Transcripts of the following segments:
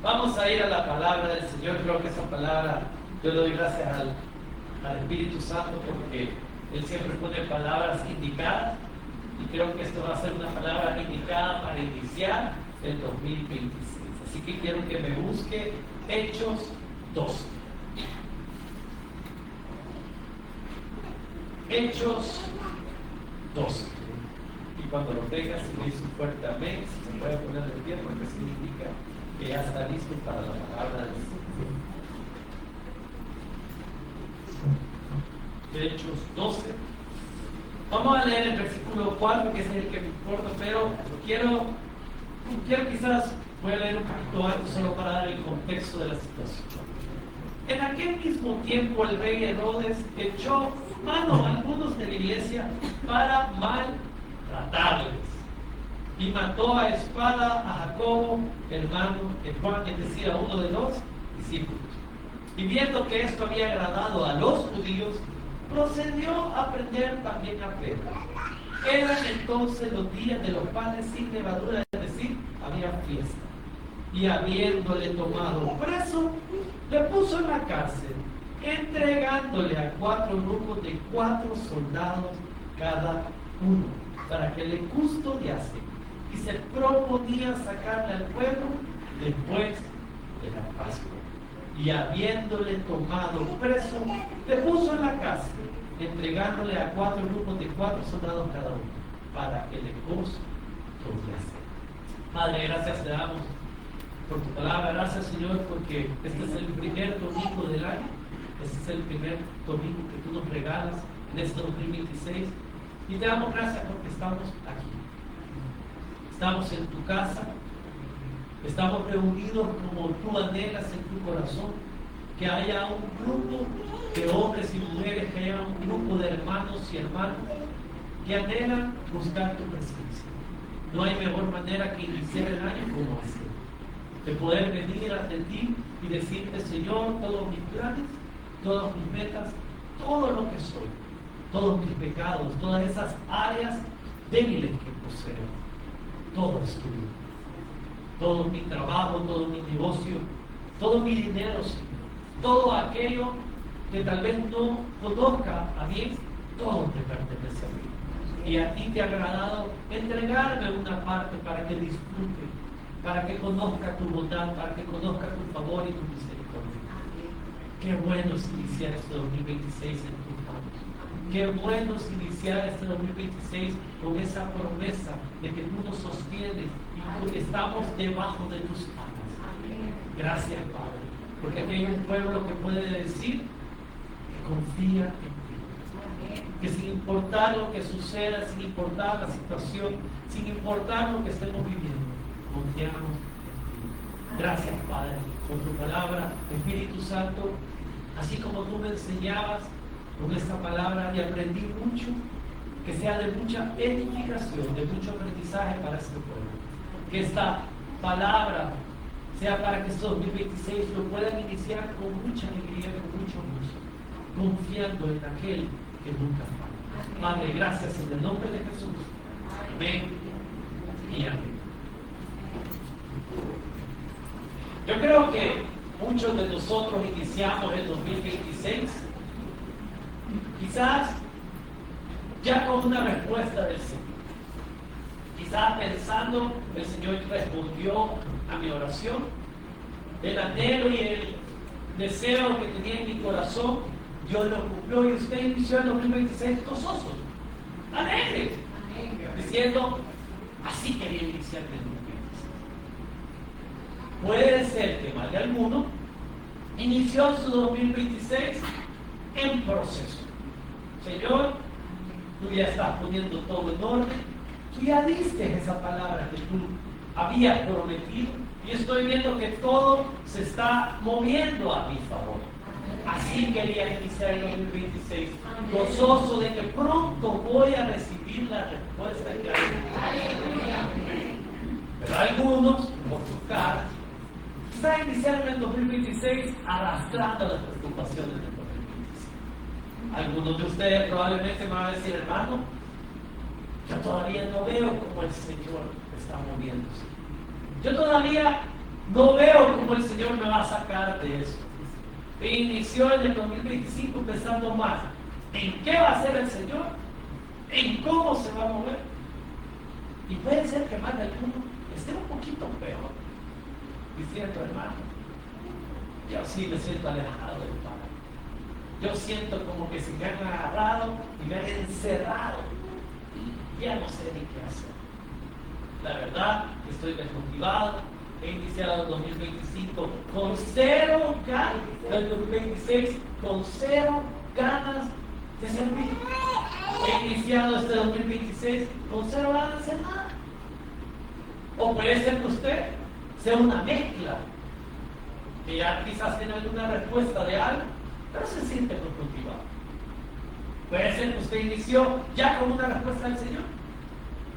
Vamos a ir a la palabra del Señor. Creo que esa palabra, yo le doy gracias al Espíritu Santo porque Él siempre pone palabras indicadas y creo que esto va a ser una palabra indicada para iniciar el 2026. Así que quiero que me busque Hechos 12. Hechos 12. Y cuando lo tengas, si me dice un fuerte amén, si se puede poner de pie, porque significa que ya está listo para la palabra del Señor. Hechos 12. Vamos a leer el versículo 4, que es el que me importa, pero quiero quizás, voy a leer un poquito antes solo para dar el contexto de la situación. En aquel mismo tiempo el rey Herodes echó mano a algunos de la iglesia para maltratarles y mató a espada a Jacobo, hermano de Juan, es decir, a uno de los discípulos. Y viendo que esto había agradado a los judíos, procedió a prender también a Pedro. Eran entonces los días de los panes sin levadura, es decir, había fiesta. Y habiéndole tomado preso, le puso en la cárcel, entregándole a 4 grupos de 4 soldados cada uno, para que le custodiase, y se proponía sacarle al pueblo después de la Pascua. Y habiéndole tomado preso, le puso en la cárcel, entregándole a 4 grupos de 4 soldados cada uno, para que le custodiase. Padre, gracias te damos por tu palabra. Gracias, Señor, porque este es el primer domingo del año. Este es el primer domingo que tú nos regalas en este 2026. Y te damos gracias porque estamos aquí. Estamos en tu casa. Estamos reunidos como tú anhelas en tu corazón. Que haya un grupo de hombres y mujeres, que haya un grupo de hermanos y hermanas que anhelan buscar tu presencia. No hay mejor manera que iniciar el año como este, de poder venir ante ti y decirte, Señor, todos mis planes, todas mis metas, todo lo que soy, todos mis pecados, todas esas áreas débiles que poseo, todo es tuyo. Todo mi trabajo, todo mi negocio, todo mi dinero, Señor, todo aquello que tal vez no conozca a mí, todo te pertenece a mí. Y a ti te ha agradado entregarme una parte para que disfrute, para que conozca tu bondad, para que conozca tu favor y tu misericordia. Qué bueno es iniciar este 2026 en tus manos. Qué bueno es iniciar este 2026 con esa promesa de que tú nos sostienes y que estamos debajo de tus alas. Gracias, Padre, porque aquí hay un pueblo que puede decir que confía en ti. Que sin importar lo que suceda, sin importar la situación, sin importar lo que estemos viviendo, confiamos en ti. Gracias, Padre, por tu palabra, Espíritu Santo, así como tú me enseñabas con esta palabra y aprendí mucho, que sea de mucha edificación, de mucho aprendizaje para este pueblo. Que esta palabra sea para que este 2026 lo puedan iniciar con mucha alegría, con mucho gozo, confiando en aquel que nunca falla. Padre, gracias en el nombre de Jesús. Amén y amén. Yo creo que muchos de nosotros iniciamos el 2026 quizás ya con una respuesta del Señor. Quizás pensando, el Señor respondió a mi oración, el anhelo y el deseo que tenía en mi corazón, Dios lo cumplió y usted inició el 2026 gozoso, alegre, diciendo, así quería iniciar el 2026. Puede ser que más de alguno inició su 2026 en proceso. Señor, tú ya estás poniendo todo en orden, tú ya diste esa palabra que tú habías prometido y estoy viendo que todo se está moviendo a mi favor. Así quería iniciar el 2026, gozoso de que pronto voy a recibir la respuesta que hay. Pero algunos, por su cara, quizá iniciaron el 2026 arrastrando las preocupaciones del 2026. Algunos de ustedes probablemente me van a decir, hermano, yo todavía no veo cómo el Señor está moviéndose. Yo todavía No veo cómo el Señor me va a sacar de eso. E inició en el 2025 pensando más en qué va a hacer el Señor, en cómo se va a mover. Y puede ser que más de alguno esté un poquito peor, diciendo, hermano, yo sí me siento alejado del Padre. Yo siento como que si me han agarrado y me han encerrado, ya no sé ni qué hacer. La verdad, estoy desmotivado. He iniciado el 2025 con 0 ganas, el 2026 con 0 ganas de servir. He iniciado este 2026 con 0 ganas de hacer nada. O puede ser que usted sea una mezcla, que ya quizás tiene alguna respuesta de algo, pero se siente muy motivado. Puede ser que usted inició ya con una respuesta del Señor,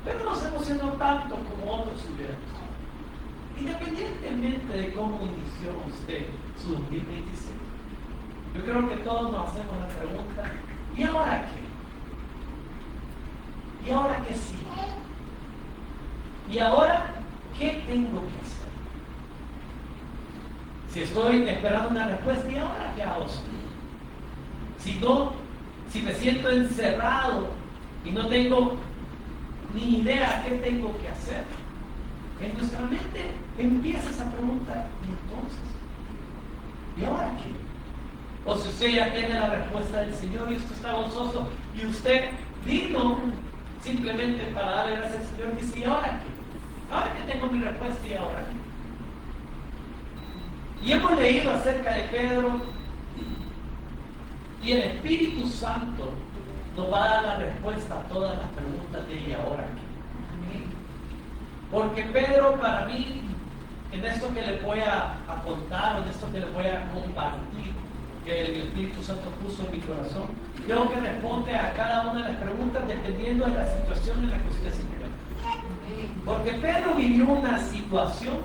pero no se emocionó tanto como otros hubieran. Independientemente de cómo inició usted su 2026, yo creo que todos nos hacemos la pregunta, ¿y ahora qué? ¿Y ahora qué sigue? ¿Y ahora qué tengo que hacer? Si estoy esperando una respuesta, ¿y ahora qué hago? Si no, si me siento encerrado y no tengo ni idea qué tengo que hacer, en nuestra mente empieza esa pregunta, ¿y entonces? ¿Y ahora qué? O si usted ya tiene la respuesta del Señor y usted está gozoso y usted vino simplemente para darle gracias al Señor y dice, ¿y ahora qué? Ahora que tengo mi respuesta, ¿y ahora qué? Y hemos leído acerca de Pedro y el Espíritu Santo nos va a dar la respuesta a todas las preguntas de ¿y ahora qué? Porque Pedro, para mí, en esto que le voy a contar, en esto que le voy a compartir, que el Espíritu Santo puso en mi corazón, creo que responde a cada una de las preguntas dependiendo de la situación en la que usted se encuentra. Porque Pedro vivió una situación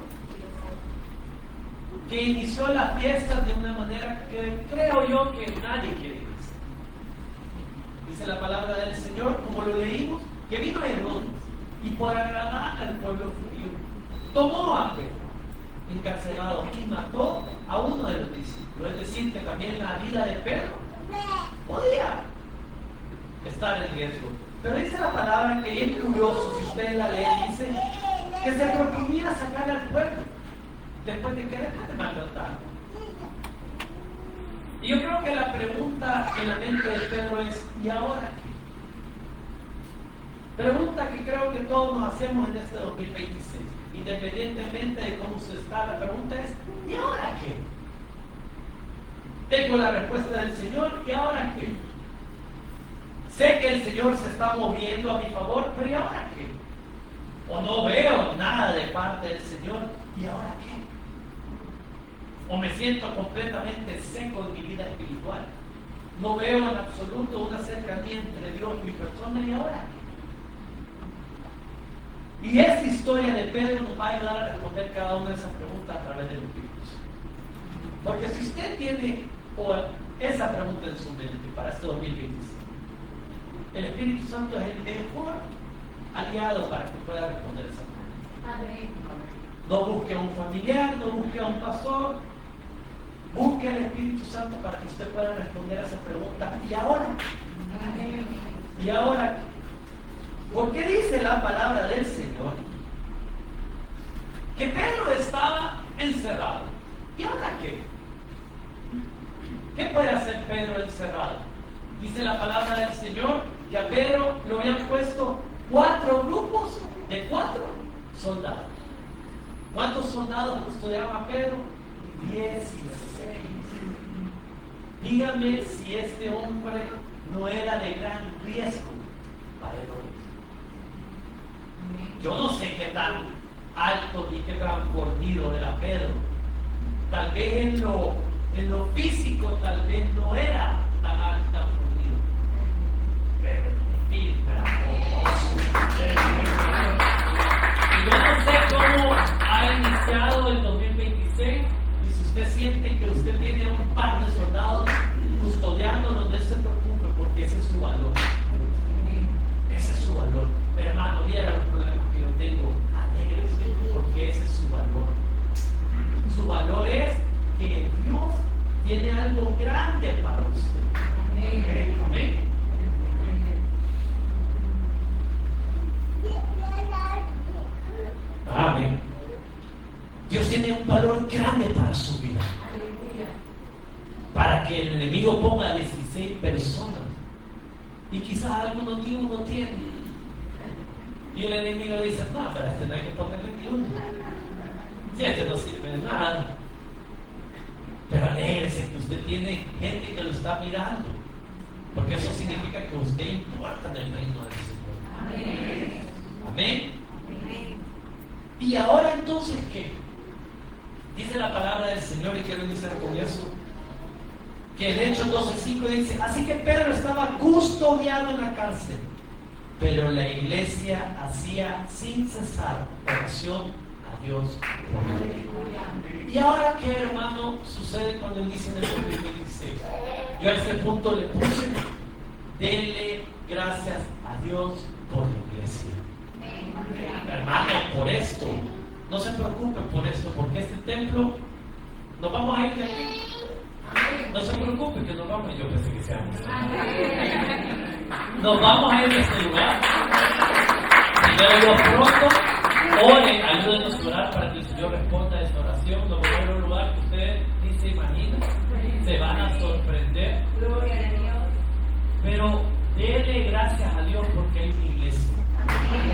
que inició las fiestas de una manera que creo yo que nadie quiere decir. Dice la palabra del Señor, como lo leímos, que vino Herodes y por agradar al pueblo judío tomó a Pedro encarcelado y mató a uno de los discípulos. Es decir, que también la vida de Pedro podía estar en riesgo. Pero dice la palabra que es curioso, si usted la lee, dice que se proponía sacar al pueblo después de que le maltrataron. Y yo creo que la pregunta en la mente de Pedro es, ¿y ahora qué? Pregunta que creo que todos nos hacemos en este 2026, independientemente de cómo se está. La pregunta es, ¿y ahora qué? Tengo la respuesta del Señor, ¿y ahora qué? Sé que el Señor se está moviendo a mi favor, pero ¿y ahora qué? O no veo nada de parte del Señor, ¿y ahora qué? O me siento completamente seco en mi vida espiritual. No veo en absoluto una cercanía entre Dios y mi persona, ¿y ahora qué? Y esta historia de Pedro nos va a ayudar a responder cada una de esas preguntas a través del Espíritu Santo. Porque si usted tiene esa pregunta en su mente para este 2025, el Espíritu Santo es el mejor aliado para que pueda responder esa pregunta. No busque a un familiar, no busque a un pastor, busque al Espíritu Santo para que usted pueda responder a esa pregunta. ¿Y ahora? ¿Y ahora? Porque dice la palabra del Señor que Pedro estaba encerrado. ¿Y ahora qué? ¿Qué puede hacer Pedro encerrado? Dice la palabra del Señor que a Pedro lo habían puesto 4 grupos de 4 soldados. ¿Cuántos soldados custodiaban a Pedro? 16. Dígame si este hombre no era de gran riesgo para Herodes. Yo no sé qué tan alto y qué tan fornido era Pedro. Tal vez en lo físico tal vez no era tan alto, tan fornido. Pero en el espíritu era y yo no sé cómo ha iniciado el 2026 y si usted siente que usted tiene un par de soldados custodiándolo, no se preocupe porque ese es su valor. Ese es su valor. Pero hermano, mira los problemas que yo tengo, alégrese porque ese es su valor. Su valor es que Dios tiene algo grande para usted. Amén. Amén. Dios tiene un valor grande para su vida. Para que el enemigo ponga 16 personas. Y quizás algunos ni uno tiene. Y el enemigo le dice, no, pero este no hay que ponerle ni uno. Si este no sirve de nada. Pero alégrese que usted tiene gente que lo está mirando. Porque eso significa que usted importa en el reino del Señor. Amén. Y ahora entonces, ¿qué? Dice la palabra del Señor, y quiero iniciar con eso, que en Hechos 12:5 dice, así que Pedro estaba custodiado en la cárcel, pero la iglesia hacía sin cesar oración a Dios por él. Y ahora, ¿qué, hermano, sucede cuando él dice en el 2016? Yo a ese punto le puse, denle gracias a Dios por la iglesia. Hermano, por esto, no se preocupen por esto, porque este templo, nos vamos a ir de aquí. No se preocupen que nos vamos, yo pensé que seamos. Nos vamos a ir de este lugar. Pero pronto, oren, ayúdenos a orar para que el Señor responda a esta oración. Nos vamos a ir a un lugar que ustedes ni se imaginan, se van a sorprender. Gloria a Dios. Pero denle gracias a Dios porque hay una iglesia.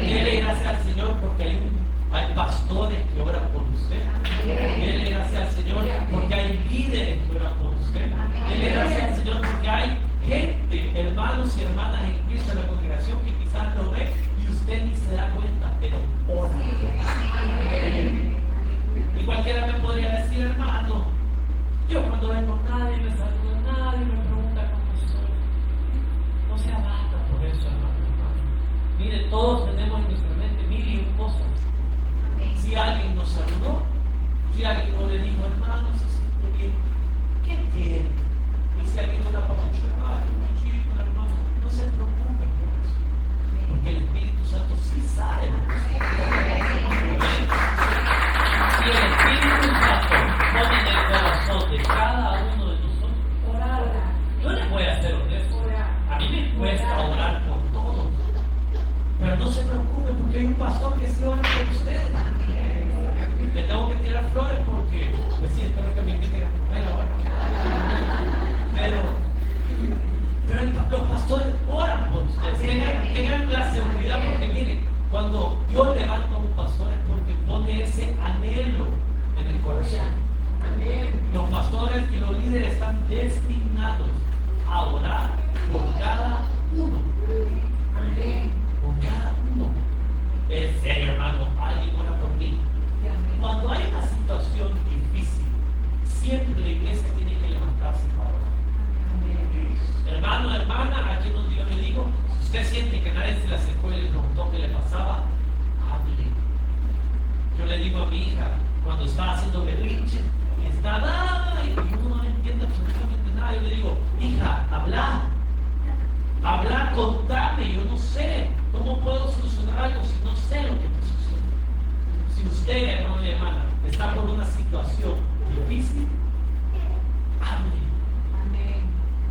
Denle gracias al Señor porque hay pastores que oran por usted. Denle gracias al Señor porque hay líderes que oran por usted. Denle gracias al Señor porque hay gente, hermanos y hermanas en Cristo en la congregación que quizás lo ve y usted ni se da cuenta, pero ora. Y cualquiera me podría decir, hermano, yo cuando vengo nadie me saluda, nadie me pregunta cómo estoy. No se abata por eso, hermano. Mire, todos tenemos en nuestra mente mil y un cosas. Si alguien nos saludó, si alguien no le dijo, hermano, se siente bien, ¿qué tiene? Y si alguien no la papucha, un chico, hermano, no se preocupe por eso. Porque el Espíritu Santo sí sabe lo que si el Espíritu Santo pone en el corazón de cada uno de nosotros, orar. Yo les voy a ser honesto. A mí me cuesta orar por todo. Pero no se preocupe porque hay un pastor que se ora por ustedes. Le tengo que tirar flores porque, pues sí, espero que me inviten a comer ahora. Pero los pastores oran por ustedes. Tengan la seguridad porque miren, cuando yo levanto a un pastor es porque pone ese anhelo en el corazón. Los pastores y los líderes están destinados a orar por cada uno. Por cada uno. En serio, hermano, alguien ora por mí. Cuando hay una situación difícil, siempre la iglesia tiene que levantarse para orar. Hermano, hermana, aquí donde yo le digo, si usted siente que nadie se le acercó y le preguntó qué le pasaba, hable. Yo le digo a mi hija, cuando está haciendo berrinche, está nada y uno no entiende absolutamente nada, yo le digo, hija, habla, contame, yo no sé cómo puedo solucionar algo si no sé lo que me sucede. Si usted, hermano y hermana, está por una situación difícil, hable.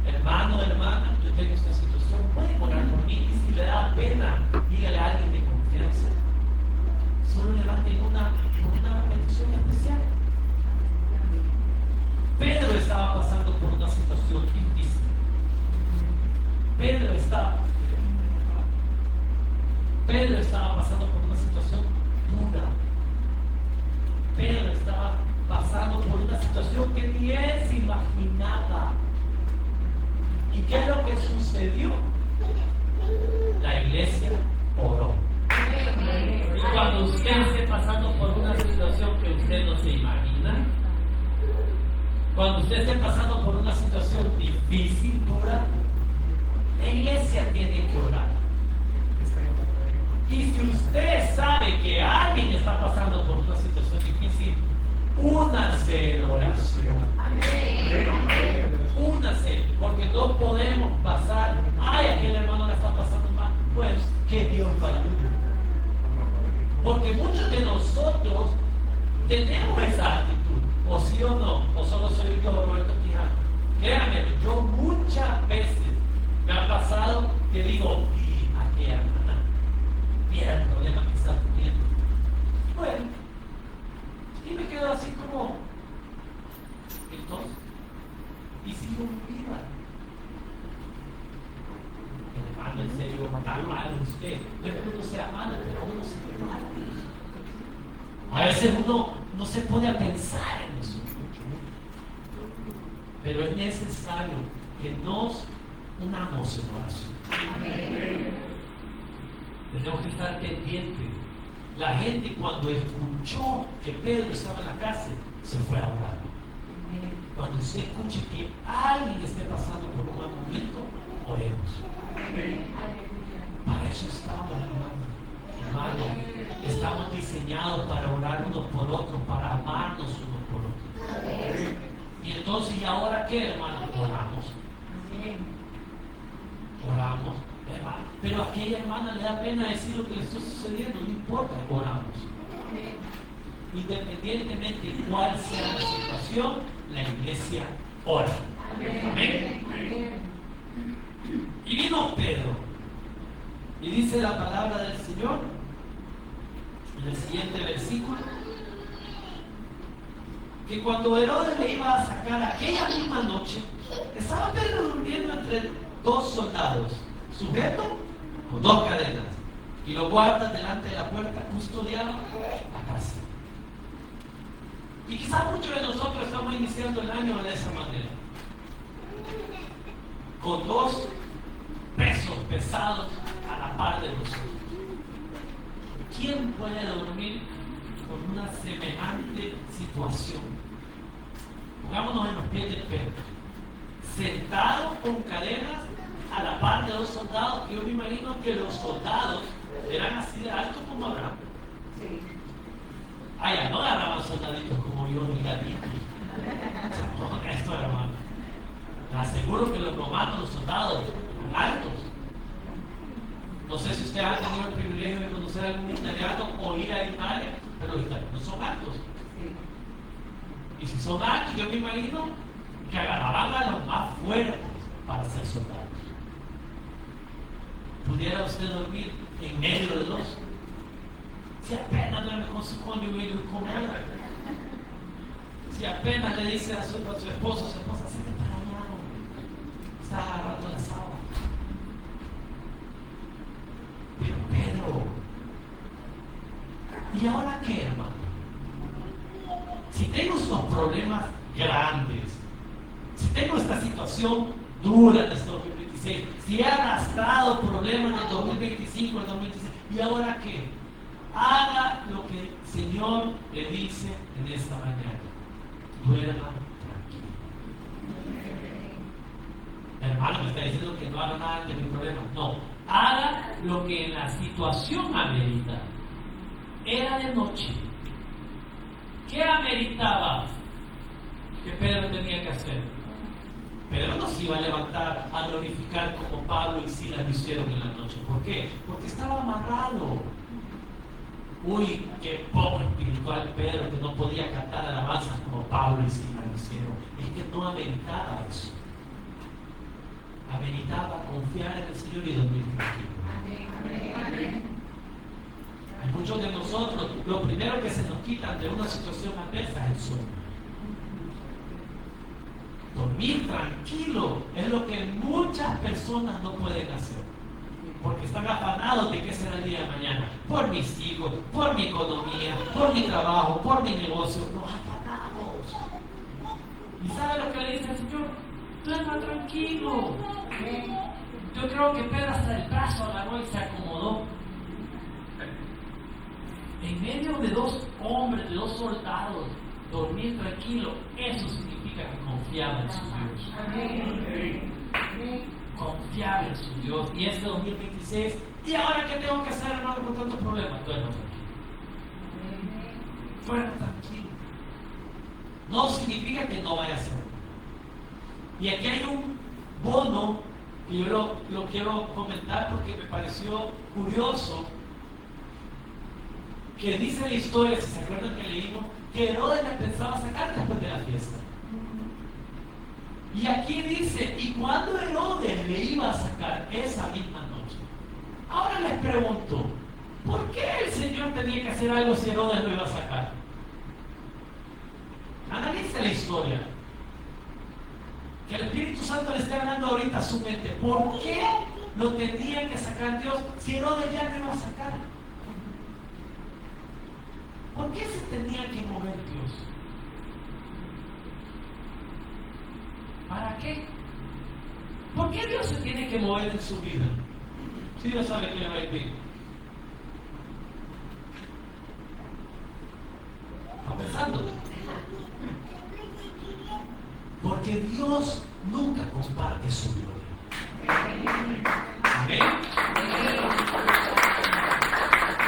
Hermano, hermana, yo tengo esta situación, puede orar por mí. Y si le da pena, dígale a alguien de confianza. Solo levanten una petición especial. Pedro estaba pasando por una situación difícil. Pedro estaba pasando por una situación dura. Pedro estaba pasando por una situación que ni él se imaginaba. ¿Y qué es lo que sucedió? La iglesia oró. Y cuando usted esté pasando por una situación que usted no se imagina, cuando usted esté pasando por una situación difícil, dura, la iglesia tiene que orar. Y si usted sabe que alguien está pasando por una situación difícil, únase en oración. Únase, porque no podemos pasar. Ay, aquel hermano le está pasando mal. Pues que Dios lo ayude. Porque muchos de nosotros tenemos esa actitud, o sí o no, o solo soy yo, Roberto Quijano. Créanme, yo muchas veces me ha pasado que digo, aquella hermana, mira el problema que está teniendo. Bueno, y me quedo así como, entonces, y sigo mi vida. Hermano, en serio, está mal usted. No es que uno sea malo, pero uno se ve mal. A veces uno no se pone a pensar en eso. Pero es necesario que nos unamos en oración. Tenemos que estar pendientes. La gente, cuando escuchó que Pedro estaba en la cárcel, se fue a orar. Cuando usted escuche que alguien esté pasando por un mal momento, oremos. Para eso estamos, hermano. Estamos diseñados para orar unos por otros, para amarnos unos por otros. Y entonces, ¿y ahora qué, hermano? Oramos. Oramos, hermano. Pero a aquella hermana le da pena decir lo que le está sucediendo, no importa, oramos. Independientemente de cuál sea la situación, la iglesia ora. Amén. Y vino Pedro, y dice la palabra del Señor en el siguiente versículo, que cuando Herodes le iba a sacar aquella misma noche, estaba Pedro durmiendo entre dos soldados, sujeto con dos cadenas, y los guardas delante de la puerta custodiaban la casa. Y quizás muchos de nosotros estamos iniciando el año de esa manera, con dos pesos pesados a la par de nosotros. ¿Quién puede dormir con una semejante situación? Pongámonos en los pies de Pedro, sentado con cadenas a la par de dos soldados, que yo me imagino que los soldados eran así de altos como Abraham. Sí. Ya no agarraban soldaditos como yo ni David. No, esto era malo. Me aseguro que los romanos, los soldados, eran altos. No sé si ustedes han tenido el privilegio de conocer a algún italiano o ir a Italia, pero los italianos son altos. Y si son altos, yo me imagino que agarraban a los más fuertes para ser soldados. ¿Pudiera usted dormir en medio de dos? Si apenas duerme con su cónyuge y lo incomoda. Si apenas le dice a su esposo, su esposa, se está bañando, está agarrando la sábana. Pero Pedro, ¿y ahora qué, hermano? Si tengo estos problemas grandes, si tengo esta situación dura en este 2026, si he arrastrado problemas en el 2025, en el 2026, ¿y ahora qué? Haga lo que el Señor le dice en esta mañana. Duerma tranquilo. Hermano, me está diciendo que no haga nada de mi problema. No, haga lo que en la situación amerita. Era de noche. ¿Qué ameritaba que Pedro tenía que hacer? Pedro no se iba a levantar a glorificar como Pablo y Silas lo hicieron en la noche. ¿Por qué? Porque estaba amarrado. Uy, qué poco espiritual Pedro, que no podía cantar alabanzas como Pablo y Silas lo hicieron. Es que no ameritaba eso. Ameritaba confiar en el Señor y dormir tranquilo. Hay muchos de nosotros, lo primero que se nos quitan de una situación adversa es el sueño. Dormir tranquilo es lo que muchas personas no pueden hacer. Porque están afanados de qué será el día de mañana. Por mis hijos, por mi economía, por mi trabajo, por mi negocio. Nos afanamos. ¿Y sabe lo que le dice el Señor? Duerma tranquilo. Yo creo que Pedro hasta el brazo agarró y se acomodó. En medio de dos hombres, de dos soldados, dormir tranquilo, eso significa que confiaba en su Dios. Confiaba en su Dios. Y este 2026, ¿y ahora qué tengo que hacer, hermano, con tantos problemas? Duerma tranquilo. Duerma tranquilo. No significa que no vaya a ser. Y aquí hay un bono que yo lo quiero comentar porque me pareció curioso. que dice la historia, si se acuerdan que leímos, que Herodes le pensaba sacar después de la fiesta. Y aquí dice, y cuando Herodes le iba a sacar esa misma noche. Ahora les pregunto, ¿por qué el Señor tenía que hacer algo si Herodes lo iba a sacar? Analice la historia. Que el Espíritu Santo le esté hablando ahorita a su mente. ¿Por qué lo tendría que sacar Dios si Herodes ya no iba a sacar? ¿Por qué se tenía que mover Dios? ¿Para qué? ¿Por qué Dios se tiene que mover en su vida? Si Dios sabe que le va a ir bien. ¿Está pensando? Porque Dios nunca comparte su gloria. ¿Amén?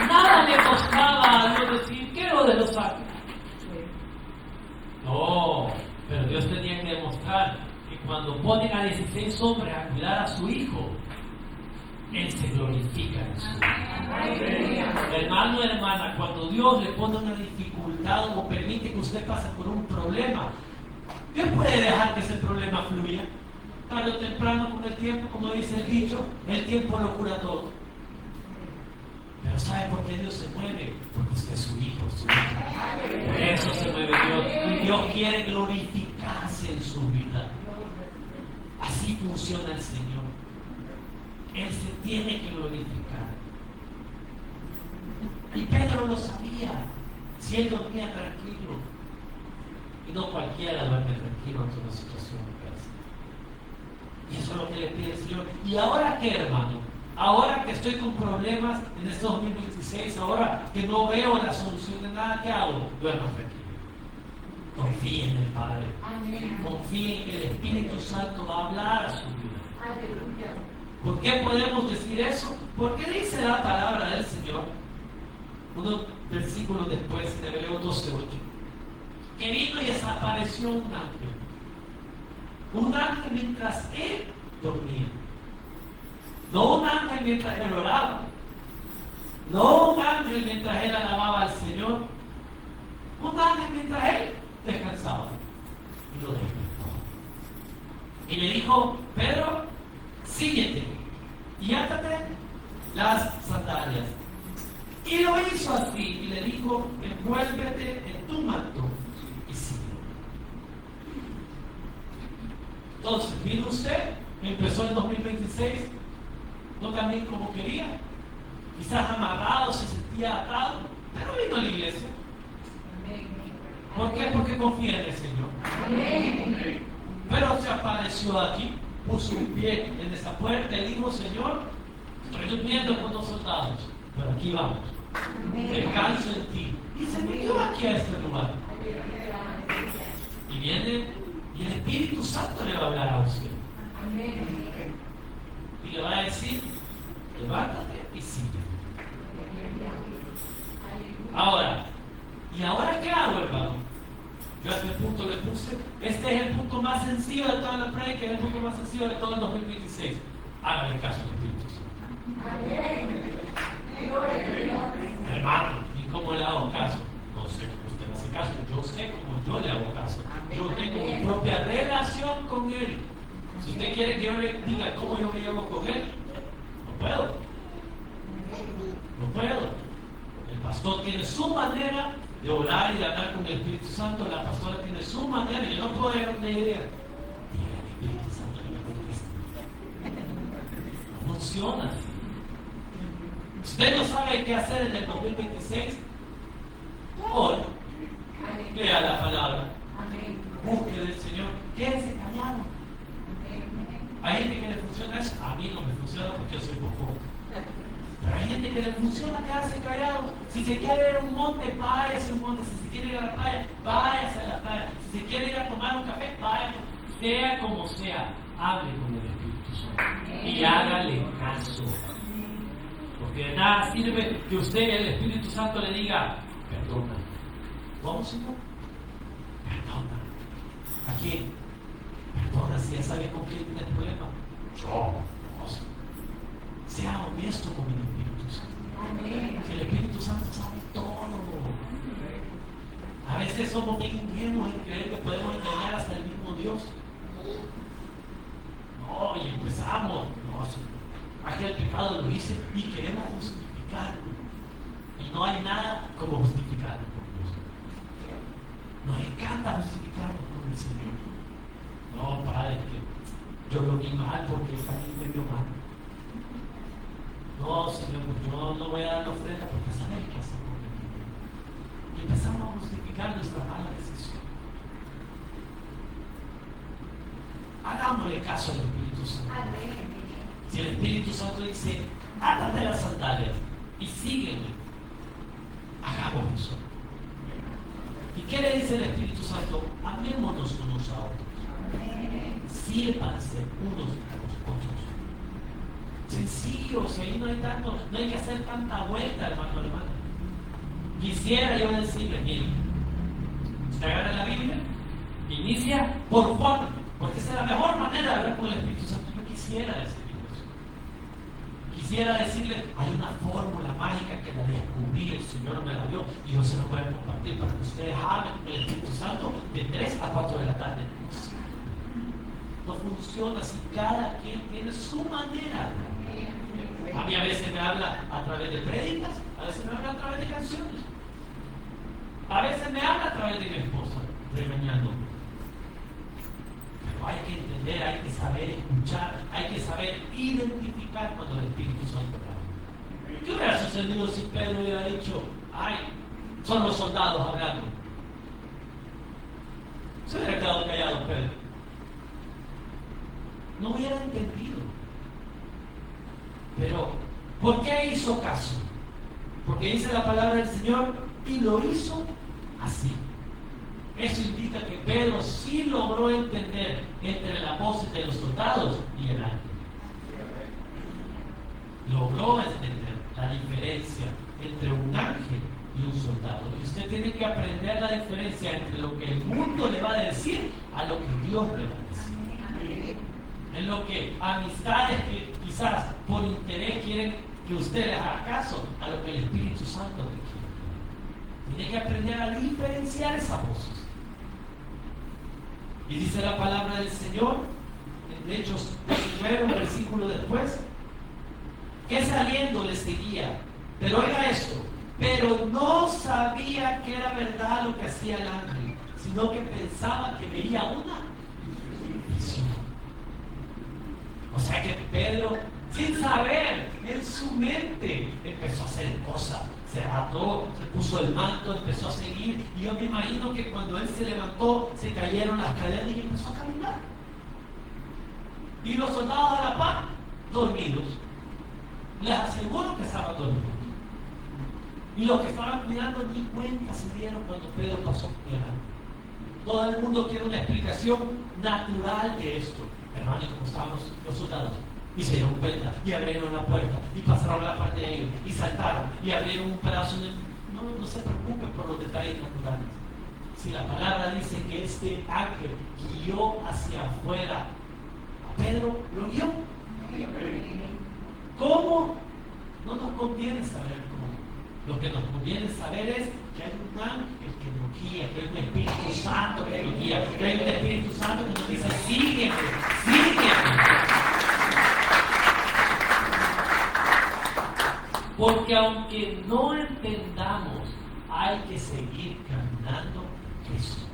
Nada le costaba a Dios decir que Herodes lo saque. No, pero Dios tenía que demostrar que cuando ponen a 16 hombres a cuidar a su hijo, Él se glorifica en su vida. Hermano, hermana, cuando Dios le pone una dificultad o permite que usted pase por un problema, Dios puede dejar que ese problema fluya. Tarde o temprano, con el tiempo, como dice el dicho, el tiempo lo cura todo. Pero ¿sabe por qué Dios se mueve? Porque usted es su hijo, su hija. Por eso se mueve Dios. Y Dios quiere glorificarse en su vida. Así funciona el Señor. Él se tiene que glorificar. Y Pedro lo sabía. Si él dormía tranquilo. Y no cualquiera duerme tranquilo ante una situación adversa. Y eso es lo que le pide el Señor. ¿Y ahora qué, hermano? Ahora que estoy con problemas en este 2026, ahora que no veo la solución de nada, ¿qué hago? Duerma tranquilo. Confíe en el Padre. Confíe en que el Espíritu Santo va a hablar a su vida. ¿Por qué podemos decir eso? Porque dice la palabra del Señor, unos versículos después, de Hebreos 12:8, que vino y desapareció un ángel. Un ángel mientras él dormía. No un ángel mientras él oraba. No un ángel mientras él alababa al Señor. Un ángel mientras él descansaba. Y lo despertó. Y le dijo, Pedro, síguete y átate las sandalias. Y lo hizo así. Y le dijo, envuélvete en tu manto y sígueme. Entonces, vino usted, empezó en 2026, no también como quería, quizás amarrado, se sentía atado, pero vino a la iglesia. ¿Por qué? Porque confía en el Señor. Pero se apareció aquí, puso un pie en esa puerta y dijo, Señor, estoy durmiendo con los soldados, pero aquí vamos, descanso en ti. Y se metió aquí a este lugar. Y viene, y el Espíritu Santo le va a hablar a usted. Y le va a decir, levántate y sigue. Ahora, ¿y ahora qué hago, hermano? Yo a este punto le puse, este es el punto más sencillo de toda la prédica, es el punto más sencillo de todo el 2026. Hágale caso al Espíritu Santo. Hermano, ¿y cómo le hago caso? No sé cómo usted hace caso, yo sé cómo yo le hago caso. Yo tengo mi propia relación con Él. Si usted quiere que yo le diga cómo yo me llevo con Él, no puedo. No puedo. El pastor tiene su manera de orar y de hablar con el Espíritu Santo, la pastora tiene su manera, y yo no puedo llegar a una idea. Diga al Espíritu Santo que me conteste. No funciona así. Usted no sabe qué hacer en el 2026. Hoy, lea la palabra. Busque del Señor. Quédese callado. Hay gente que le funciona eso. A mí no me funciona porque yo soy poco. Pero hay gente que le funciona quedarse callado. Si se quiere ir a un monte, váyase a un monte. Si se quiere ir a la playa, váyase a la playa. Si se quiere ir a tomar un café, vaya. Sea como sea, hable con el Espíritu Santo. Y hágale caso. Porque de nada sirve que usted, el Espíritu Santo, le diga, perdona. ¿Cómo, Señor? Perdona. ¿A quién? Perdona si ya sabe con quién tiene el problema. Yo. Sea honesto con el Espíritu Santo. Que el Espíritu Santo sabe todo veces somos bien ingenuos en creer que podemos engañar hasta el mismo Dios. No, y empezamos, no, aquel pecado lo hice y queremos justificarlo. Y no hay nada como justificarlo por Dios. Nos encanta justificarlo por el Señor. No, Padre, que yo lo vi mal porque también me vio mal. No, Señor, yo no voy a dar la ofrenda porque sabes qué hacer por mí. Y empezamos a justificar nuestra mala decisión. Hagámosle caso al Espíritu Santo. Si el Espíritu Santo dice, átate las sandalias y sígueme, hagamos eso. ¿Y qué le dice el Espíritu Santo? Amémonos unos a otros. Sírvanse unos a los otros. Sencillo, si ahí no hay que hacer tanta vuelta, hermano. Quisiera yo decirle, miren, usted agarra la Biblia, inicia por forma, porque esa es la mejor manera de hablar con el Espíritu Santo. Yo quisiera decirle eso. Quisiera decirle, hay una fórmula mágica que la descubrí, el Señor me la dio y yo se la voy a compartir para que ustedes hablen con el Espíritu Santo de 3 a 4 de la tarde. No funciona si cada quien tiene su manera. A mí a veces me habla a través de prédicas, a veces me habla a través de canciones, a veces me habla a través de mi esposa, regañándome. Pero hay que entender, hay que saber escuchar, hay que saber identificar cuando el Espíritu Santo habla. ¿Qué hubiera sucedido si Pedro hubiera dicho, ay, son los soldados hablando? Se hubiera quedado callado Pedro. No hubiera entendido. Pero, ¿por qué hizo caso? Porque dice la palabra del Señor y lo hizo así. Eso indica que Pedro sí logró entender entre la voz de los soldados y el ángel. Logró entender la diferencia entre un ángel y un soldado. Y usted tiene que aprender la diferencia entre lo que el mundo le va a decir a lo que Dios le va a decir. En lo que amistades que quizás por interés quieren que usted les haga caso a lo que el Espíritu Santo le quiere. Tiene que aprender a diferenciar esas voces. Y dice la palabra del Señor, en Hechos 19, un versículo después, que saliendo le seguía. Pero oiga esto, pero no sabía que era verdad lo que hacía el ángel, sino que pensaba que veía una visión. O sea que Pedro, sin saber, en su mente empezó a hacer cosas. Se ató, se puso el manto, empezó a seguir. Y yo me imagino que cuando él se levantó, se cayeron las cadenas y empezó a caminar. Y los soldados de la paz, dormidos. Les aseguro que estaban dormidos. Y los que estaban cuidando ni cuenta se dieron cuando Pedro pasó por delante. Todo el mundo quiere una explicación natural de esto. Hermano, como estábamos los soldados, y se dieron cuenta, y abrieron la puerta, y pasaron la parte de ellos, y saltaron, y abrieron un pedazo de... No se preocupen por los detalles naturales. Si la palabra dice que este ángel guió hacia afuera a Pedro, lo guió. ¿Cómo? No nos conviene saber cómo. Lo que nos conviene saber es que hay un ángel que nos guía, que hay un Espíritu Santo que nos guía, que hay un Espíritu Santo que nos dice, sígueme, sígueme. Porque aunque no entendamos, hay que seguir caminando Cristo.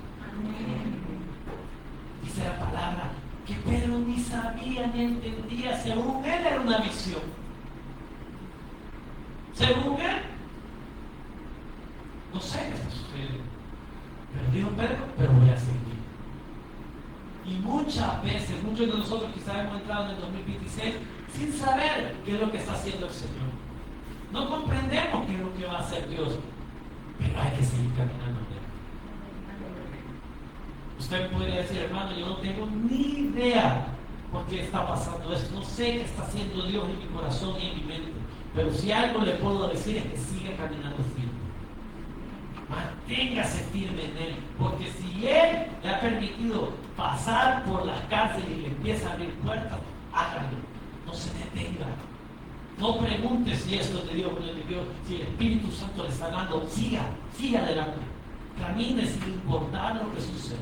Dice la palabra que Pedro ni sabía ni entendía, según él era una visión. Según él, no sé qué está sucediendo. Pero dijo Pedro, pero voy a seguir. Y muchas veces, muchos de nosotros quizás hemos entrado en el 2026 sin saber qué es lo que está haciendo el Señor. No comprendemos qué es lo que va a hacer Dios, pero hay que seguir caminando. Usted podría decir, hermano, yo no tengo ni idea por qué está pasando esto. No sé qué está haciendo Dios en mi corazón y en mi mente. Pero si algo le puedo decir es que siga caminando firme. Manténgase firme en Él. Porque si Él le ha permitido pasar por las cárceles y le empieza a abrir puertas, hágalo. No se detenga. No pregunte si esto es de Dios o no es de Dios. Si el Espíritu Santo le está dando, siga adelante. camine sin importar lo que suceda.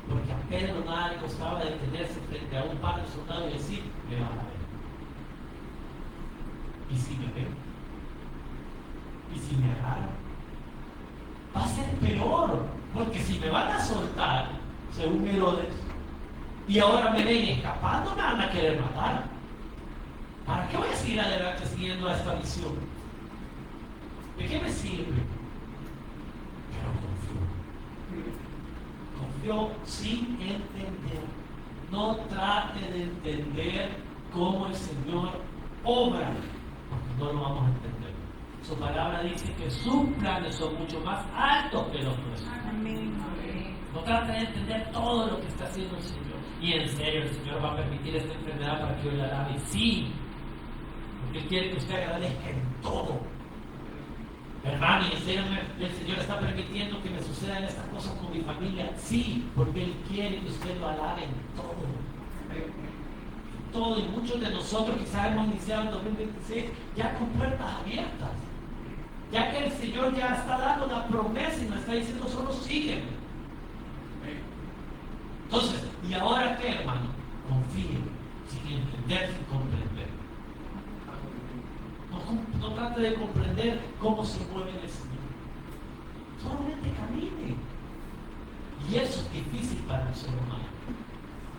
Porque a Pedro nada le costaba detenerse frente a un par de soldados y decir, me van a ver. ¿Y si me ven? ¿Y si me agarran? Va a ser peor, porque si me van a soltar, según Herodes, y ahora me ven escapando, me van a querer matar. ¿Para qué voy a seguir adelante siguiendo a esta visión? ¿De qué me sirve? Pero confío sin entender. No trate de entender cómo el Señor obra, porque no lo vamos a entender. Su palabra dice que sus planes son mucho más altos que los nuestros. No trate de entender todo lo que está haciendo el Señor. Y en serio, el Señor va a permitir esta enfermedad para que yo la alabe. Sí, porque Él quiere que usted agradezca en todo. Hermano, y en serio, el Señor está permitiendo que me sucedan estas cosas con mi familia. Sí, porque Él quiere que usted lo alabe en todo. Todo, y muchos de nosotros quizás hemos iniciado en 2026 ya con puertas abiertas. Ya que el Señor ya está dando una promesa y nos está diciendo solo sígueme. Entonces, ¿y ahora qué, hermano? Confíe, sin entender, sin comprender. No trate de comprender cómo se mueve el Señor. Solamente camine. Y eso es difícil para el ser humano.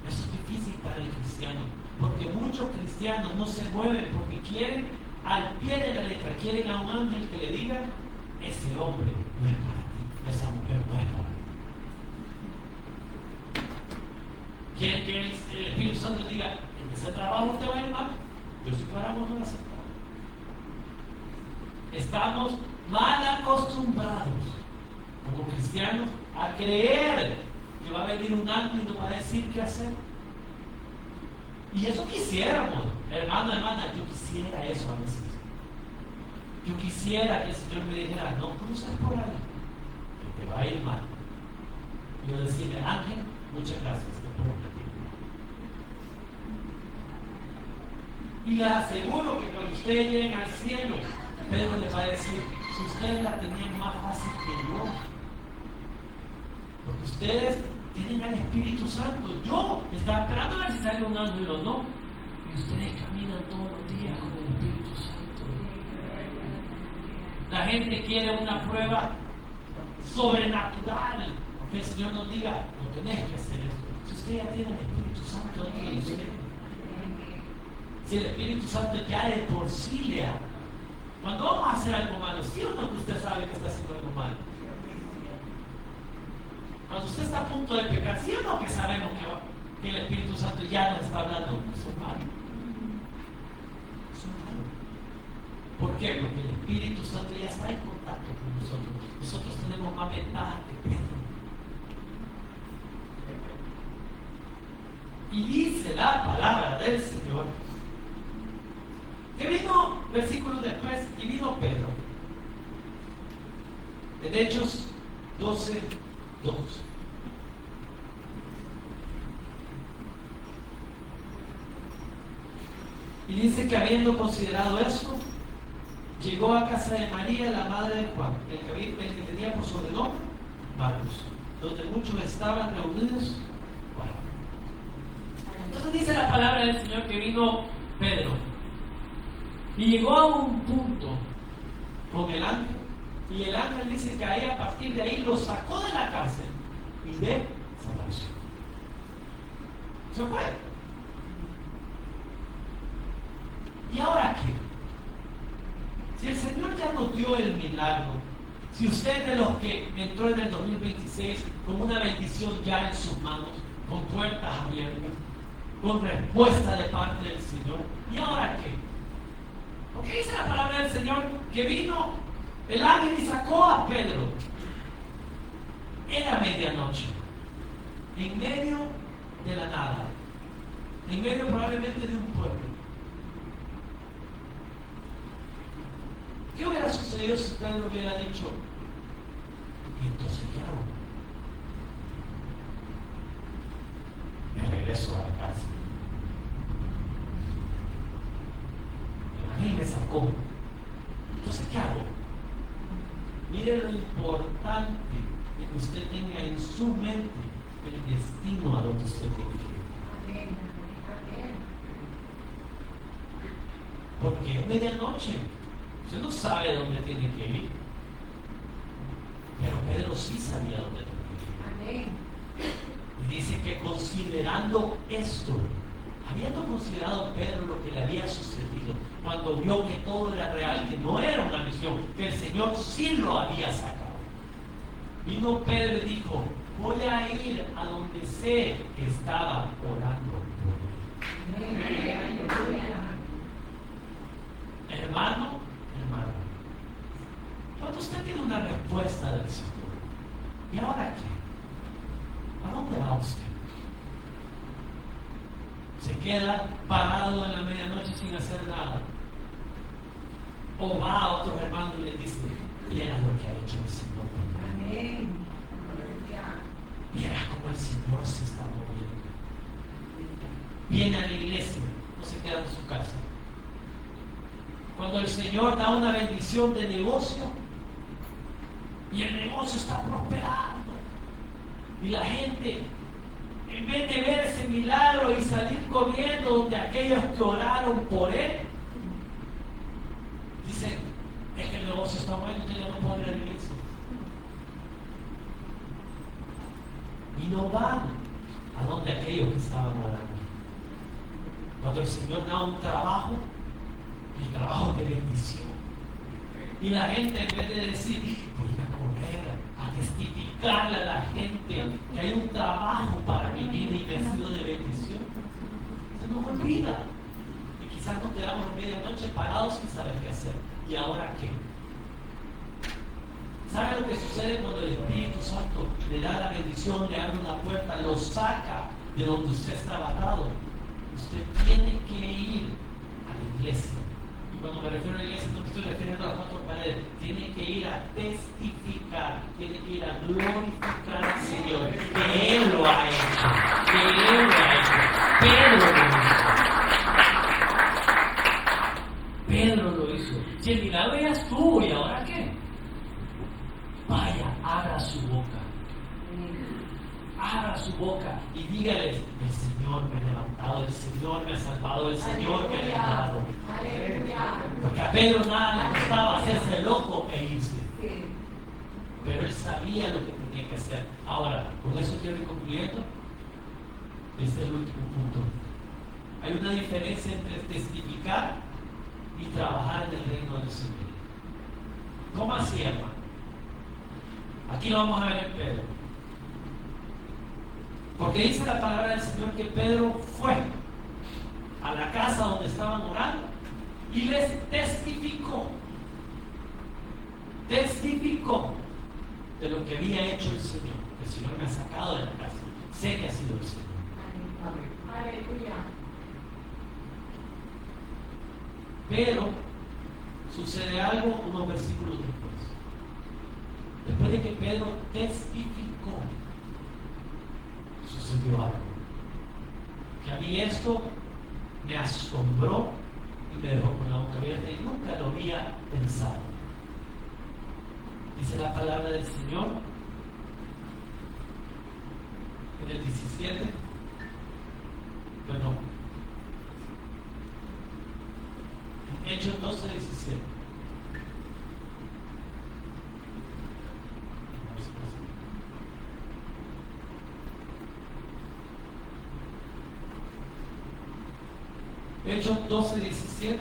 Eso es difícil para el cristiano. Porque muchos cristianos no se mueven porque quieren, al pie de la letra, quieren a un ángel que le diga, ese hombre no es para ti, esa mujer no es para ti. Quieren que el Espíritu Santo diga, en ese trabajo te va a ir mal, yo si fuéramos no lo aceptamos. Estamos mal acostumbrados como cristianos a creer que va a venir un ángel y nos va a decir qué hacer. Y eso quisiéramos, hermano, hermana, yo quisiera eso a veces. Yo quisiera que el Señor me dijera, no cruces por ahí, que te va a ir mal. Y yo decirle, ángel, muchas gracias, te puedo pedir. Y le aseguro que cuando ustedes lleguen al cielo, Pedro les va a decir, si ustedes la tenían más fácil que yo, porque ustedes tienen al Espíritu Santo. Yo estaba esperando a ver si sale un ángel o no. Y ustedes caminan todos los días con el Espíritu Santo. La gente quiere una prueba sobrenatural. Que el Señor nos diga, no tenés que hacer esto. Si usted ya tiene el Espíritu Santo, si el Espíritu Santo ya de por sí le habla. Cuando vamos a hacer algo malo, ¿sí o no que usted sabe que está haciendo algo malo? Cuando usted está a punto de pecar, ¿sí o no que sabemos que el Espíritu Santo ya nos está hablando? Eso es malo. Eso es malo. ¿Por qué? Porque el Espíritu Santo ya está en contacto con nosotros. Nosotros tenemos más ventaja que Pedro. Y dice la palabra del Señor que vino, versículos después, y vino Pedro. En Hechos 12. 2. Y dice que habiendo considerado eso, llegó a casa de María, la madre de Juan, el que tenía por sobrenombre Marcos, donde muchos estaban reunidos. Bueno. Entonces dice la palabra del Señor que vino Pedro y llegó a un punto con el ángel. Y el ángel dice que ahí, a partir de ahí, lo sacó de la cárcel y desapareció. Se fue. ¿Y ahora qué? Si el Señor ya nos dio el milagro, si usted es de los que entró en el 2026 con una bendición ya en sus manos, con puertas abiertas, con respuesta de parte del Señor, ¿y ahora qué? Porque dice la palabra del Señor que vino el ángel y sacó a Pedro. Era medianoche, en medio de la nada, en medio probablemente de un pueblo. ¿Qué hubiera sucedido si Pedro hubiera dicho, y entonces qué hago? Me regreso a la casa. El ángel me sacó. Entonces, ¿qué hago? Mire lo importante de que usted tenga en su mente el destino a lo que usted tiene que ir. Porque es medianoche, usted no sabe dónde tiene que ir. Pero Pedro sí sabía dónde tenía que ir. Y dice que considerando esto, habiendo considerado Pedro lo que le había sucedido, cuando vio que todo era real, que no era una visión, que el Señor sí lo había sacado, vino Pedro y dijo: voy a ir a donde sé que estaba orando por él. Hermano, cuando usted tiene una respuesta del Señor, ¿y ahora qué? ¿A dónde va usted? ¿Se queda parado en la medianoche sin hacer nada? ¿O va a otros hermanos y les dice: mira lo que ha hecho el Señor? Amén. Mira cómo el Señor se está moviendo. Viene a la iglesia, no se queda en su casa. Cuando el Señor da una bendición de negocio y el negocio está prosperando y la gente, en vez de ver ese milagro y salir corriendo donde aquellos que oraron por él, dicen: es que el negocio está bueno, yo no puedo ir a la iglesia. Y no van a donde aquellos que estaban orando. Cuando el Señor da un trabajo, el trabajo de bendición, y la gente, en vez de decir: voy a correr a testificarle a la gente que hay un trabajo para mi vida y que ha sido de bendición, se nos olvida. Y quizás nos quedamos en medianoche parados sin saber qué hacer. ¿Y ahora qué? ¿Sabe lo que sucede cuando el Espíritu Santo le da la bendición, le abre una puerta, lo saca de donde usted estaba atado? Usted tiene que ir a la iglesia. Y cuando me refiero a la iglesia, no me estoy refiriendo a las cuatro paredes. Tiene que ir a testificar, tiene que ir a glorificar al Señor, que Él lo ha hecho, que Él lo ha hecho. Pedro lo hizo. Si el milagro ya estuvo, ¿y ahora qué? Vaya, abra su boca. Abra su boca y dígales: el Señor me ha levantado, el Señor me ha salvado, el Señor me ha levantado. Porque a Pedro nada le costaba hacerse loco e irse. Pero él sabía lo que tenía que hacer. Ahora, con eso quiero ir concluyendo. Este es el último punto. Hay una diferencia entre testificar y trabajar en el reino del Señor. ¿Cómo así, hermano? Aquí lo vamos a ver en Pedro. Porque dice la palabra del Señor que Pedro fue a la casa donde estaban orando y les testificó de lo que había hecho el Señor. El Señor me ha sacado de la casa. Sé que ha sido el Señor. Aleluya. Pero sucede algo unos versículos después. Después de que Pedro testificó, sucedió algo. Que a mí esto me asombró y me dejó con la boca abierta y nunca lo había pensado. Dice la palabra del Señor en el 17. Bueno, en Hechos 12, 17. Hechos 12, 17.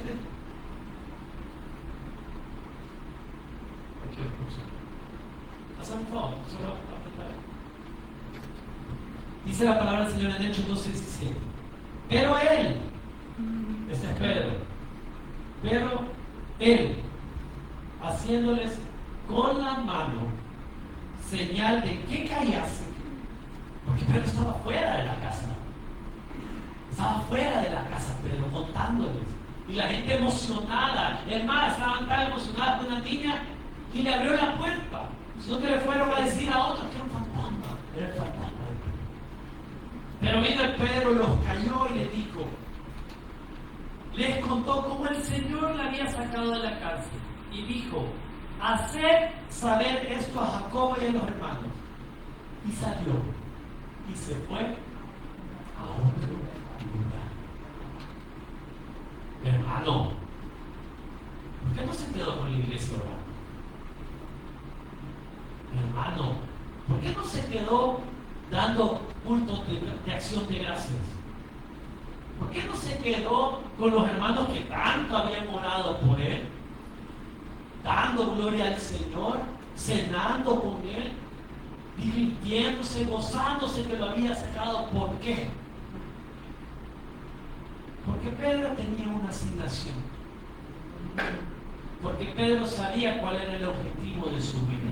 Dice la palabra del Señor en Hechos 12, 17. Pero él, este es Pedro, pero él, haciéndoles con la mano señal de que callasen, porque Pedro estaba fuera de la casa. Estaba fuera de la casa, pero contándoles. Y la gente emocionada, hermanas, estaban tan emocionadas con una niña y le abrió la puerta. Sino que le fueron a decir a otros que era un fantasma. Era el fantasma. Pero vino el Pedro, los cayó y les dijo, les contó cómo el Señor la había sacado de la cárcel. Y dijo, hacer saber esto a Jacobo y a los hermanos. Y salió y se fue a otro lugar. Hermano, ¿por qué no se quedó con la iglesia orando? Hermano, ¿por qué no se quedó dando cultos de acción de gracias? ¿Por qué no se quedó con los hermanos que tanto habían orado por él? Dando gloria al Señor, cenando con él, divirtiéndose, gozándose que lo había sacado. ¿Por qué? Porque Pedro tenía una asignación. Porque Pedro sabía cuál era el objetivo de su vida.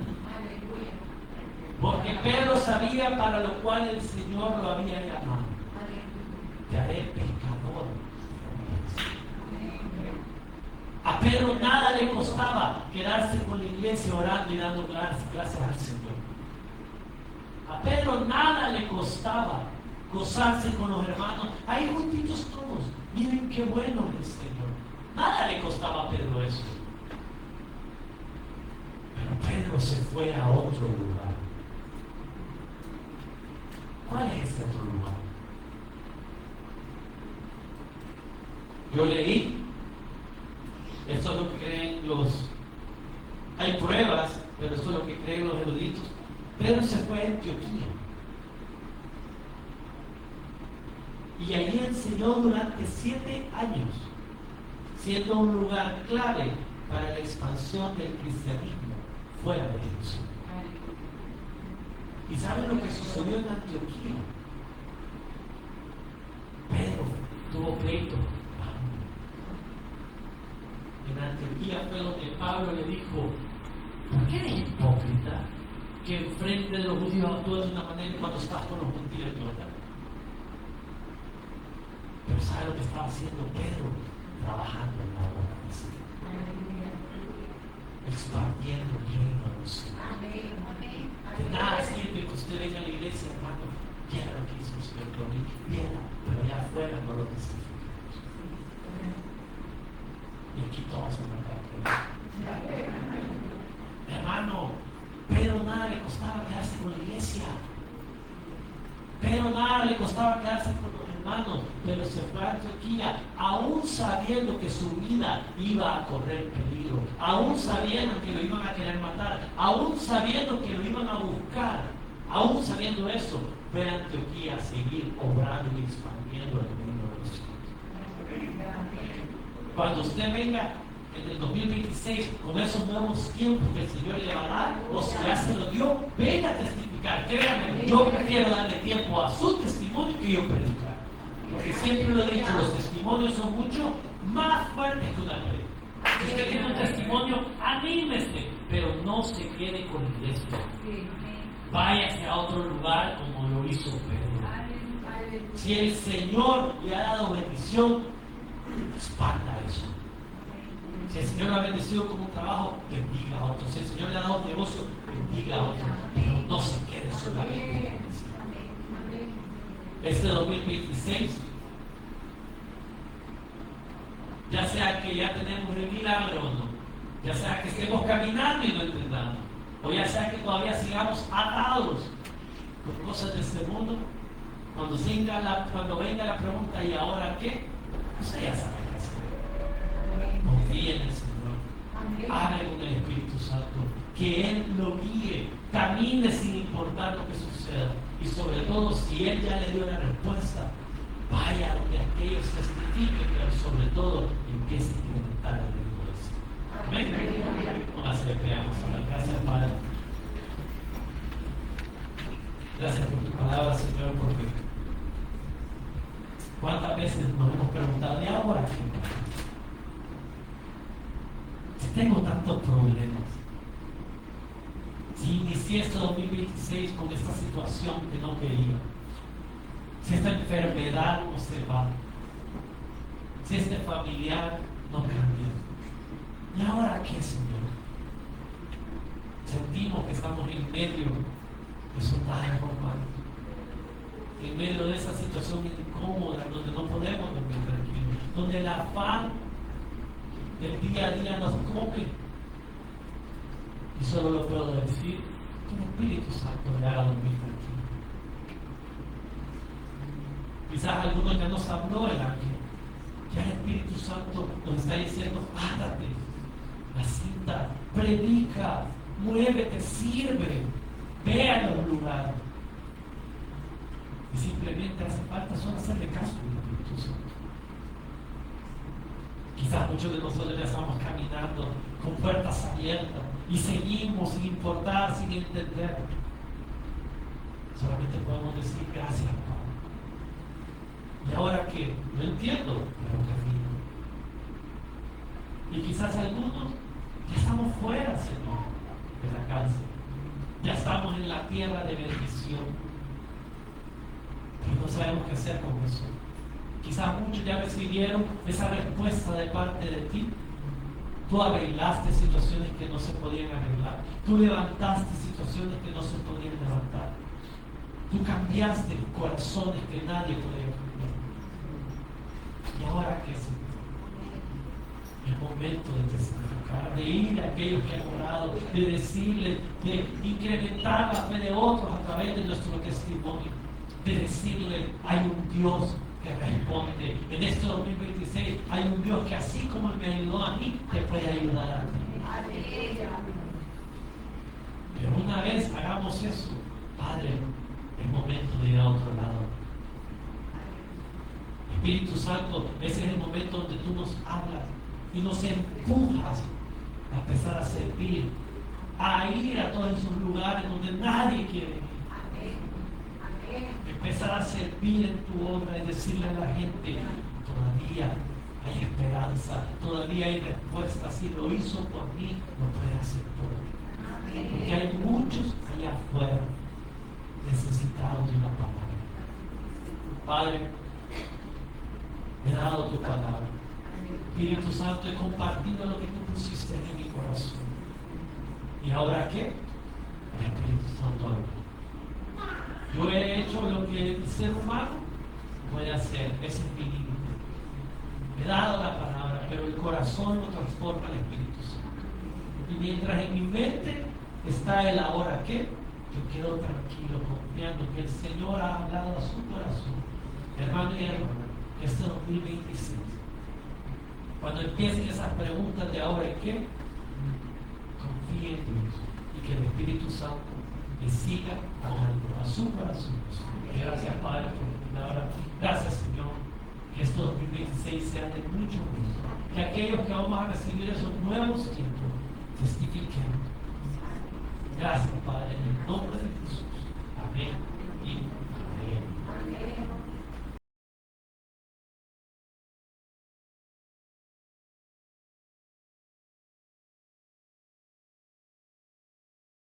Porque Pedro sabía para lo cual el Señor lo había llamado. Te haré pecador. A Pedro nada le costaba quedarse con la iglesia orando y dando gracias al Señor. A Pedro nada le costaba gozarse con los hermanos. Ahí juntitos todos. Miren qué bueno es el Señor. Nada le costaba a Pedro eso. Pero Pedro se fue a otro lugar. ¿Cuál es ese otro lugar? Yo leí, esto es lo que creen hay pruebas, pero esto es lo que creen los eruditos. Pedro se fue a Antioquía. Y allí enseñó durante 7 años, siendo un lugar clave para la expansión del cristianismo fuera de Jerusalén. ¿Y saben lo que sucedió en Antioquía? Pedro tuvo pleito. En Antioquía fue donde Pablo le dijo: ¿por qué eres hipócrita que enfrente de los judíos actúas de una manera y cuando estás con los gentiles de otra? Pero ¿sabe lo que estaba haciendo Pedro? Trabajando en la obra del Señor, expandiendo el reino de Dios. De nada sirve que usted venga a la iglesia, hermano, quiera lo que hizo el Señor por mí, quiera, pero allá afuera no lo necesita. Y aquí todos se van a quedar. Hermano, Pedro nada le costaba quedarse con la iglesia. Pedro nada le costaba quedarse con los hermanos, pero se fue a Antioquía, aún sabiendo que su vida iba a correr peligro, aún sabiendo que lo iban a querer matar, aún sabiendo que lo iban a buscar, aún sabiendo eso, fue a Antioquía a seguir obrando y expandiendo el reino de los cielos. Cuando usted venga en el 2026 con esos nuevos tiempos que el Señor le va a dar, o si ya se lo dio, venga a testificar. Créanme, yo prefiero darle tiempo a su testimonio que yo predicar. Porque siempre lo he dicho, los testimonios son mucho más fuertes que una ley. Si usted tiene un testimonio, anímese, pero no se quede con la iglesia. Váyase a otro lugar como lo hizo Pedro. Si el Señor le ha dado bendición, expanda eso. Si el Señor lo ha bendecido con un trabajo, bendiga a otro. Si el Señor le ha dado un negocio, bendiga a otro. Pero no se quede solamente. Este 2026, ya sea que ya tenemos el milagro o no, ya sea que estemos caminando y no entendamos, o ya sea que todavía sigamos atados con cosas de este mundo, cuando venga la pregunta ¿y ahora qué? Usted ya sabe qué hacer. Confíe en el Señor, hable con el Espíritu Santo, que Él lo guíe, camine sin importar lo que suceda. Y sobre todo, si Él ya le dio la respuesta, vaya donde aquellos testifiquen, pero sobre todo empiece a implementar el reino del Señor. Amén. Vamos a le creamos a la gracias, Padre. Gracias por tu palabra, Señor, porque cuántas veces nos hemos preguntado, ¿y ahora qué? Si tengo tantos problemas, si inicié este 2026 con esta situación que no quería, si esta enfermedad no se va, si este familiar no cambió, ¿y ahora qué, Señor? Sentimos que estamos en medio de soldar normal, en medio de esa situación incómoda donde no podemos dormir tranquilos, donde el afán del día a día nos come. Y solo lo puedo decir que el Espíritu Santo me haga dormir tranquilo. Quizás algunos ya nos habló el ángel. Ya el Espíritu Santo nos está diciendo, párate, la cinta, predica, muévete, sirve, ve a los lugares. Y simplemente hace falta solo hacerle caso al Espíritu Santo. Quizás muchos de nosotros ya estamos caminando con puertas abiertas y seguimos sin importar, sin entender. Solamente podemos decir gracias, Padre. ¿Y ahora qué? No entiendo, pero camino. Y quizás algunos ya estamos fuera, Señor, de la cárcel. Ya estamos en la tierra de bendición. Pero no sabemos qué hacer con eso. Quizás muchos ya recibieron esa respuesta de parte de ti. Tú arreglaste situaciones que no se podían arreglar. Tú levantaste situaciones que no se podían levantar. Tú cambiaste corazones que nadie podía cambiar. ¿Y ahora qué, Señor? Es momento de testificar, de ir a aquellos que han orado, de decirles, de incrementar la fe de otros a través de nuestro testimonio, de decirle, hay un Dios que responde. En este 2026 hay un Dios que así como me ayudó a mí, te puede ayudar a ti. Pero una vez hagamos eso, Padre, es momento de ir a otro lado. Espíritu Santo, ese es el momento donde tú nos hablas y nos empujas a empezar a servir, a ir a todos esos lugares donde nadie quiere ir. Empezar a servir en tu obra y decirle a la gente, todavía hay esperanza, todavía hay respuesta. Si lo hizo por mí, lo puede hacer por mí. Porque hay muchos allá afuera necesitados de una palabra. Padre, he dado tu palabra. Espíritu Santo, he compartido lo que tú pusiste en mi corazón. ¿Y ahora qué? El Espíritu Santo habla. Yo he hecho lo que el ser humano puede hacer, ese es mi límite. He dado la palabra, pero el corazón lo transforma el Espíritu Santo. Y mientras en mi mente está el ahora qué, yo quedo tranquilo, confiando que el Señor ha hablado a su corazón. Hermano y hermana, este 2026, cuando empiecen esas preguntas de ahora y qué, confíe en Dios y que el Espíritu Santo le siga hablando a su corazón. Gracias, Padre, por la palabra. Gracias, Señor, que este 2026 sea de mucho gusto. Que aquellos que vamos a recibir esos nuevos tiempos testifiquen. Gracias, Padre, en el nombre de Jesús. Amén.